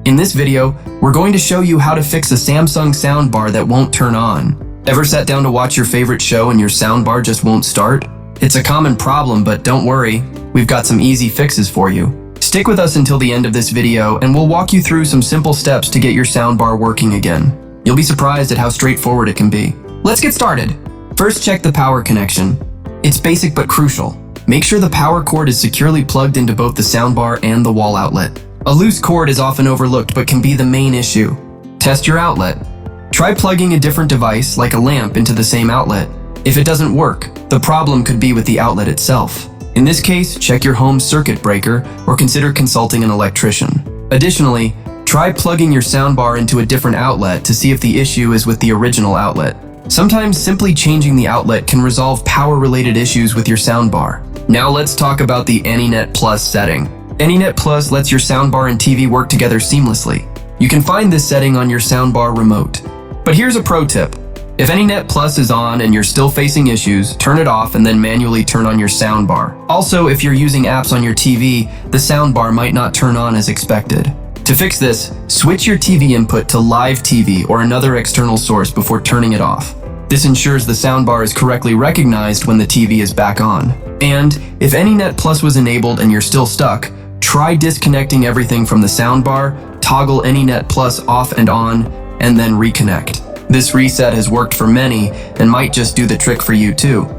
In this video, we're going to show you how to fix a Samsung soundbar that won't turn on. Ever sat down to watch your favorite show and your soundbar just won't start? It's a common problem, but don't worry, we've got some easy fixes for you. Stick with us until the end of this video and we'll walk you through some simple steps to get your soundbar working again. You'll be surprised at how straightforward it can be. Let's get started. First, check the power connection. It's basic but crucial. Make sure the power cord is securely plugged into both the soundbar and the wall outlet. A loose cord is often overlooked but can be the main issue. Test your outlet. Try plugging a different device, like a lamp, into the same outlet. If it doesn't work, the problem could be with the outlet itself. In this case, check your home circuit breaker or consider consulting an electrician. Additionally, try plugging your soundbar into a different outlet to see if the issue is with the original outlet. Sometimes simply changing the outlet can resolve power-related issues with your soundbar. Now let's talk about the AnyNet Plus setting. AnyNet Plus lets your soundbar and TV work together seamlessly. You can find this setting on your soundbar remote. But here's a pro tip. If AnyNet Plus is on and you're still facing issues, turn it off and then manually turn on your soundbar. Also, if you're using apps on your TV, the soundbar might not turn on as expected. To fix this, switch your TV input to live TV or another external source before turning it off. This ensures the soundbar is correctly recognized when the TV is back on. And if AnyNet Plus was enabled and you're still stuck, try disconnecting everything from the soundbar, toggle AnyNet Plus off and on, and then reconnect. This reset has worked for many and might just do the trick for you too.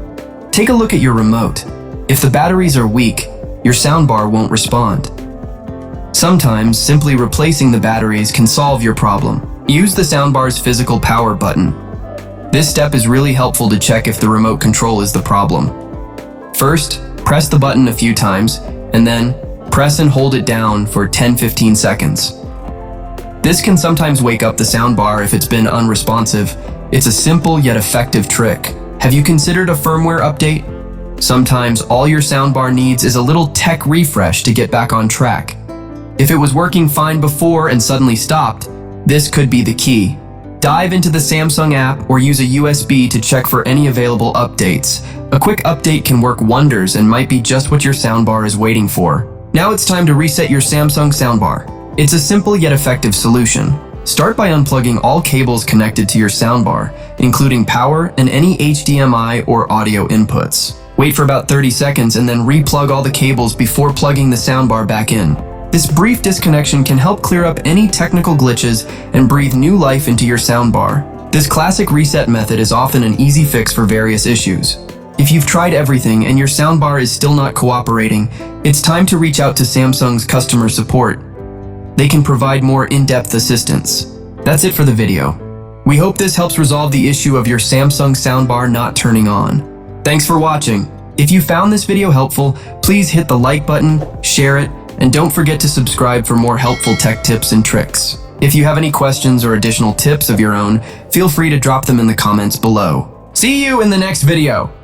Take a look at your remote. If the batteries are weak, your soundbar won't respond. Sometimes, simply replacing the batteries can solve your problem. Use the soundbar's physical power button. This step is really helpful to check if the remote control is the problem. First, press the button a few times, and then press and hold it down for 10-15 seconds. This can sometimes wake up the soundbar if it's been unresponsive. It's a simple yet effective trick. Have you considered a firmware update? Sometimes all your soundbar needs is a little tech refresh to get back on track. If it was working fine before and suddenly stopped, this could be the key. Dive into the Samsung app or use a USB to check for any available updates. A quick update can work wonders and might be just what your soundbar is waiting for. Now it's time to reset your Samsung soundbar. It's a simple yet effective solution. Start by unplugging all cables connected to your soundbar, including power and any HDMI or audio inputs. Wait for about 30 seconds and then re-plug all the cables before plugging the soundbar back in. This brief disconnection can help clear up any technical glitches and breathe new life into your soundbar. This classic reset method is often an easy fix for various issues. If you've tried everything and your soundbar is still not cooperating, it's time to reach out to Samsung's customer support. They can provide more in-depth assistance. That's it for the video. We hope this helps resolve the issue of your Samsung soundbar not turning on. Thanks for watching. If you found this video helpful, please hit the like button, share it, and don't forget to subscribe for more helpful tech tips and tricks. If you have any questions or additional tips of your own, feel free to drop them in the comments below. See you in the next video.